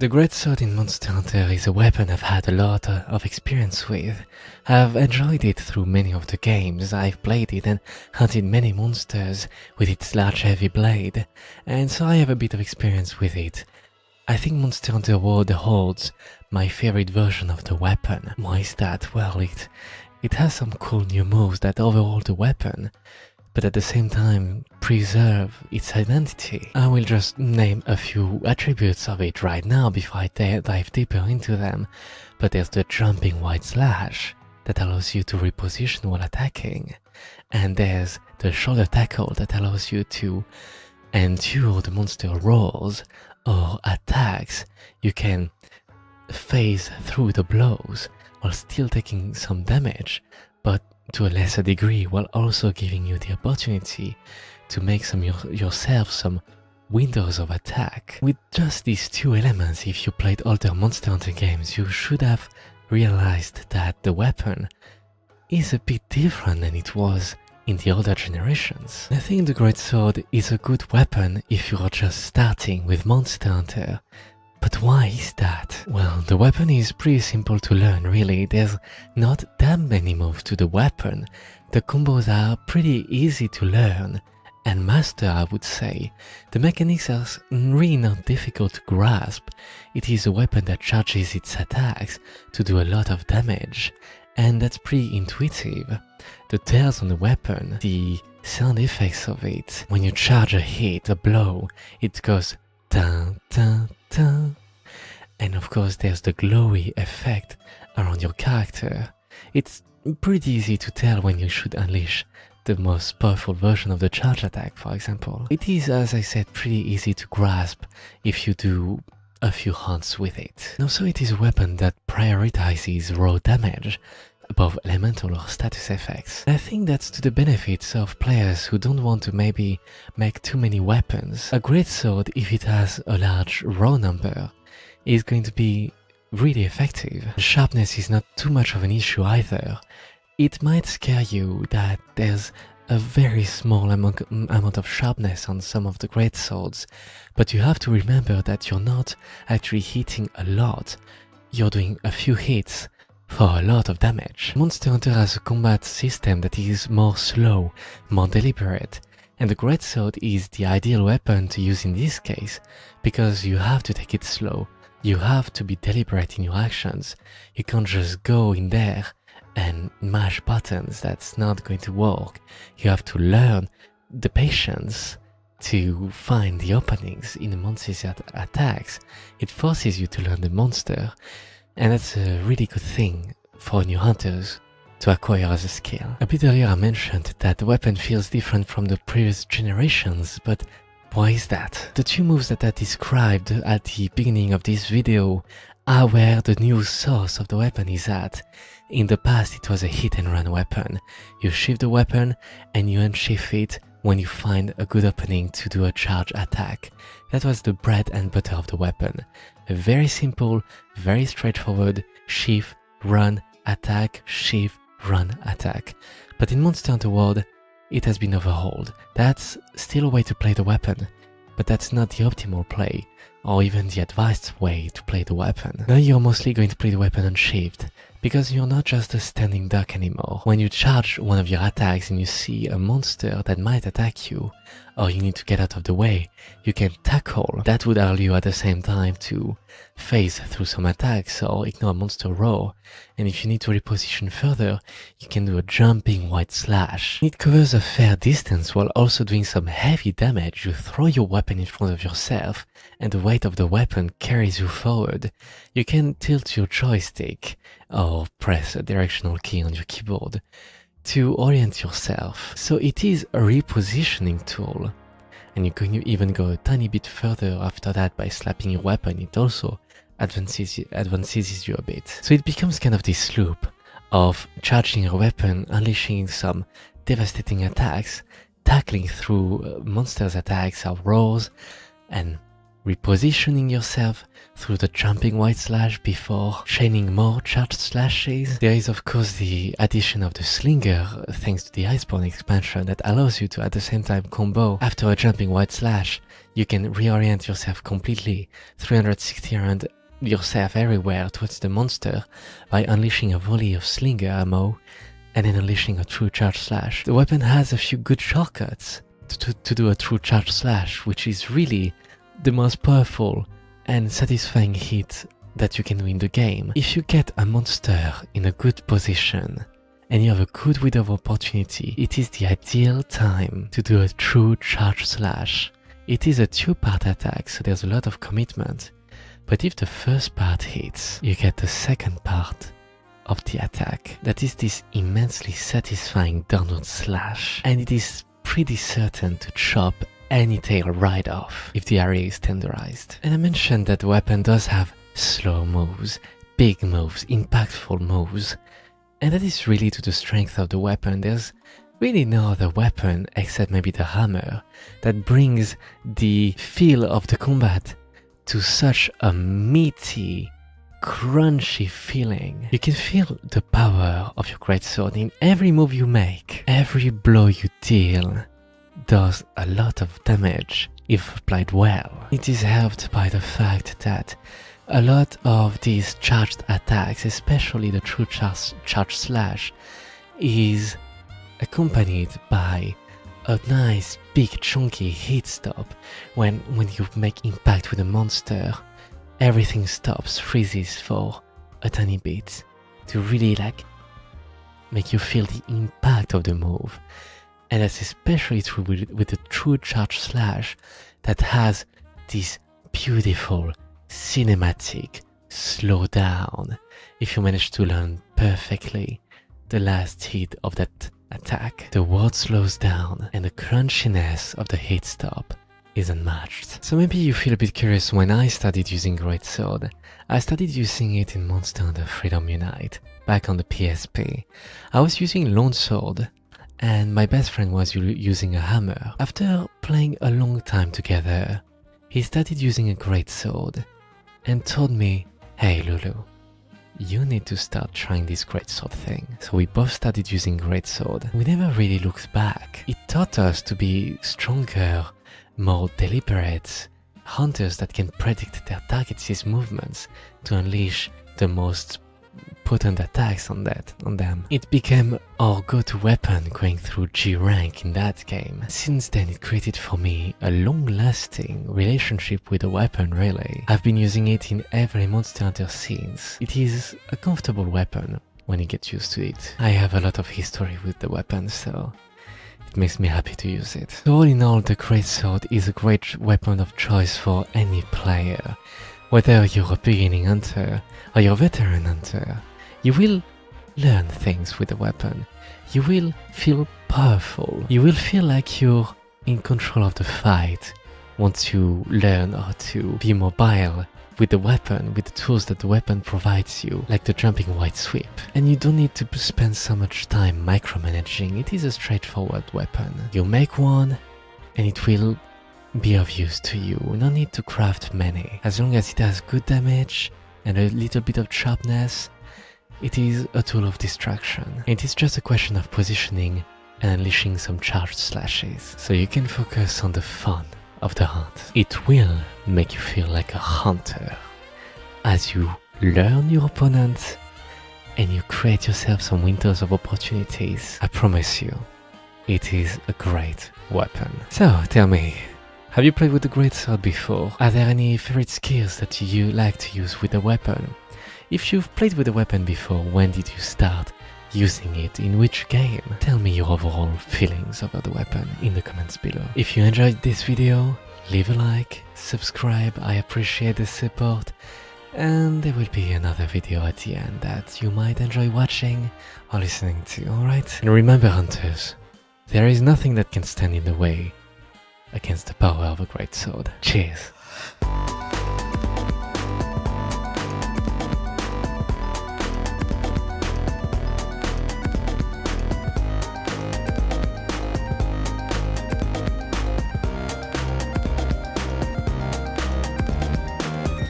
The Greatsword in Monster Hunter is a weapon I've had a lot of experience with. I've enjoyed it through many of the games. I've played it and hunted many monsters with its large heavy blade, and so I have a bit of experience with it. I think Monster Hunter World holds my favorite version of the weapon. Why is that? Well, it has some cool new moves that overhaul the weapon, but at the same time preserve its identity. I will just name a few attributes of it right now before I dive deeper into them, but there's the jumping wide slash that allows you to reposition while attacking, and there's the shoulder tackle that allows you to endure the monster rolls or attacks. You can phase through the blows while still taking some damage, but to a lesser degree, while also giving you the opportunity to make yourself some windows of attack. With just these two elements, if you played older Monster Hunter games, you should have realized that the weapon is a bit different than it was in the older generations. I think the Greatsword is a good weapon if you're just starting with Monster Hunter. But why is that? Well, the weapon is pretty simple to learn, really. There's not that many moves to the weapon. The combos are pretty easy to learn and master, I would say. The mechanics are really not difficult to grasp. It is a weapon that charges its attacks to do a lot of damage, and that's pretty intuitive. The tails on the weapon, the sound effects of it, when you charge a hit, a blow, it goes dun dun dun. And of course there's the glowy effect around your character. It's pretty easy to tell when you should unleash the most powerful version of the charge attack, for example. It is, as I said, pretty easy to grasp if you do a few hunts with it. And also it is a weapon that prioritizes raw damage above elemental or status effects. I think that's to the benefits of players who don't want to maybe make too many weapons. A Greatsword, if it has a large raw number, is going to be really effective. Sharpness is not too much of an issue either. It might scare you that there's a very small amount of sharpness on some of the Greatswords, but you have to remember that you're not actually hitting a lot. You're doing a few hits for a lot of damage. Monster Hunter has a combat system that is more slow, more deliberate, and the Greatsword is the ideal weapon to use in this case, because you have to take it slow. You have to be deliberate in your actions. You can't just go in there and mash buttons. That's not going to work. You have to learn the patience to find the openings in the monster's attacks. It forces you to learn the monster, and that's a really good thing for new hunters to acquire as a skill. A bit earlier I mentioned that the weapon feels different from the previous generations, but why is that? The two moves that I described at the beginning of this video are where the new source of the weapon is at. In the past it was a hit and run weapon. You shift the weapon and you unshift it when you find a good opening to do a charge attack. That was the bread and butter of the weapon. A very simple, very straightforward shift, run, attack, shift, run, attack. But in Monster Hunter World, it has been overhauled. That's still a way to play the weapon, but that's not the optimal play, or even the advised way to play the weapon. Now you're mostly going to play the weapon on shift, because you're not just a standing duck anymore. When you charge one of your attacks and you see a monster that might attack you, or you need to get out of the way, you can tackle. That would allow you at the same time to phase through some attacks or ignore a monster roar, and if you need to reposition further, you can do a jumping wide slash. It covers a fair distance while also doing some heavy damage. You throw your weapon in front of yourself, and the weight of the weapon carries you forward. You can tilt your joystick or press a directional key on your keyboard to orient yourself. So it is a repositioning tool, and you can even go a tiny bit further after that by slapping your weapon. It also advances you a bit. So it becomes kind of this loop of charging your weapon, unleashing some devastating attacks, tackling through monsters' attacks or roars, and repositioning yourself through the jumping wide slash before chaining more charged slashes. There is of course the addition of the slinger thanks to the Iceborne expansion that allows you to at the same time combo. After a jumping wide slash, You can reorient yourself completely 360 around yourself everywhere towards the monster by unleashing a volley of slinger ammo and then unleashing a true charge slash. The weapon has a few good shortcuts to do a true charge slash, which is really the most powerful and satisfying hit that you can do in the game. If you get a monster in a good position and you have a good window of opportunity, it is the ideal time to do a true charge slash. It is a two-part attack, so there's a lot of commitment. But if the first part hits, you get the second part of the attack. That is this immensely satisfying downward slash. And it is pretty certain to chop any tail right off if the area is tenderized. And I mentioned that the weapon does have slow moves, big moves, impactful moves. And that is really to the strength of the weapon. There's really no other weapon except maybe the hammer that brings the feel of the combat to such a meaty, crunchy feeling. You can feel the power of your greatsword in every move you make. Every blow you deal does a lot of damage if applied well. It is helped by the fact that a lot of these charged attacks, especially the true charge slash, is accompanied by a nice big chunky hit stop. When you make impact with a monster, everything stops, freezes for a tiny bit to really make you feel the impact of the move. And that's especially true with the true charge slash that has this beautiful cinematic slow down. If you manage to learn perfectly the last hit of that attack, the world slows down and the crunchiness of the hit stop is unmatched. So maybe you feel a bit curious when I started using Greatsword. I started using it in Monster Hunter Freedom Unite, back on the PSP. I was using Longsword and my best friend was using a hammer. After playing a long time together, he started using a Greatsword and told me, "Hey Lulu, you need to start trying this Greatsword thing." So we both started using Greatsword. We never really looked back. It taught us to be stronger, more deliberate hunters that can predict their targets' movements to unleash the most potent attacks on them. It became our go-to weapon going through G rank in that game. Since then it created for me a long-lasting relationship with the weapon really. I've been using it in every Monster Hunter since. It is a comfortable weapon when you get used to it. I have a lot of history with the weapon, so it makes me happy to use it. So all in all, the Greatsword is a great weapon of choice for any player. Whether you're a beginning hunter or you're a veteran hunter, you will learn things with the weapon. You will feel powerful. You will feel like you're in control of the fight once you learn how to be mobile with the weapon, with the tools that the weapon provides you, like the jumping wide sweep. And you don't need to spend so much time micromanaging. It is a straightforward weapon. You make one and it will be of use to you. No need to craft many. As long as it has good damage and a little bit of sharpness, it is a tool of distraction. It is just a question of positioning and unleashing some charged slashes, so you can focus on the fun of the hunt. It will make you feel like a hunter as you learn your opponent and you create yourself some windows of opportunities. I promise you, it is a great weapon. So tell me, have you played with the Greatsword before? Are there any favorite skills that you like to use with the weapon? If you've played with the weapon before, when did you start using it? In which game? Tell me your overall feelings about the weapon in the comments below. If you enjoyed this video, leave a like, subscribe, I appreciate the support, and there will be another video at the end that you might enjoy watching or listening to, alright? And remember hunters, there is nothing that can stand in the way against the power of a Greatsword. Cheers!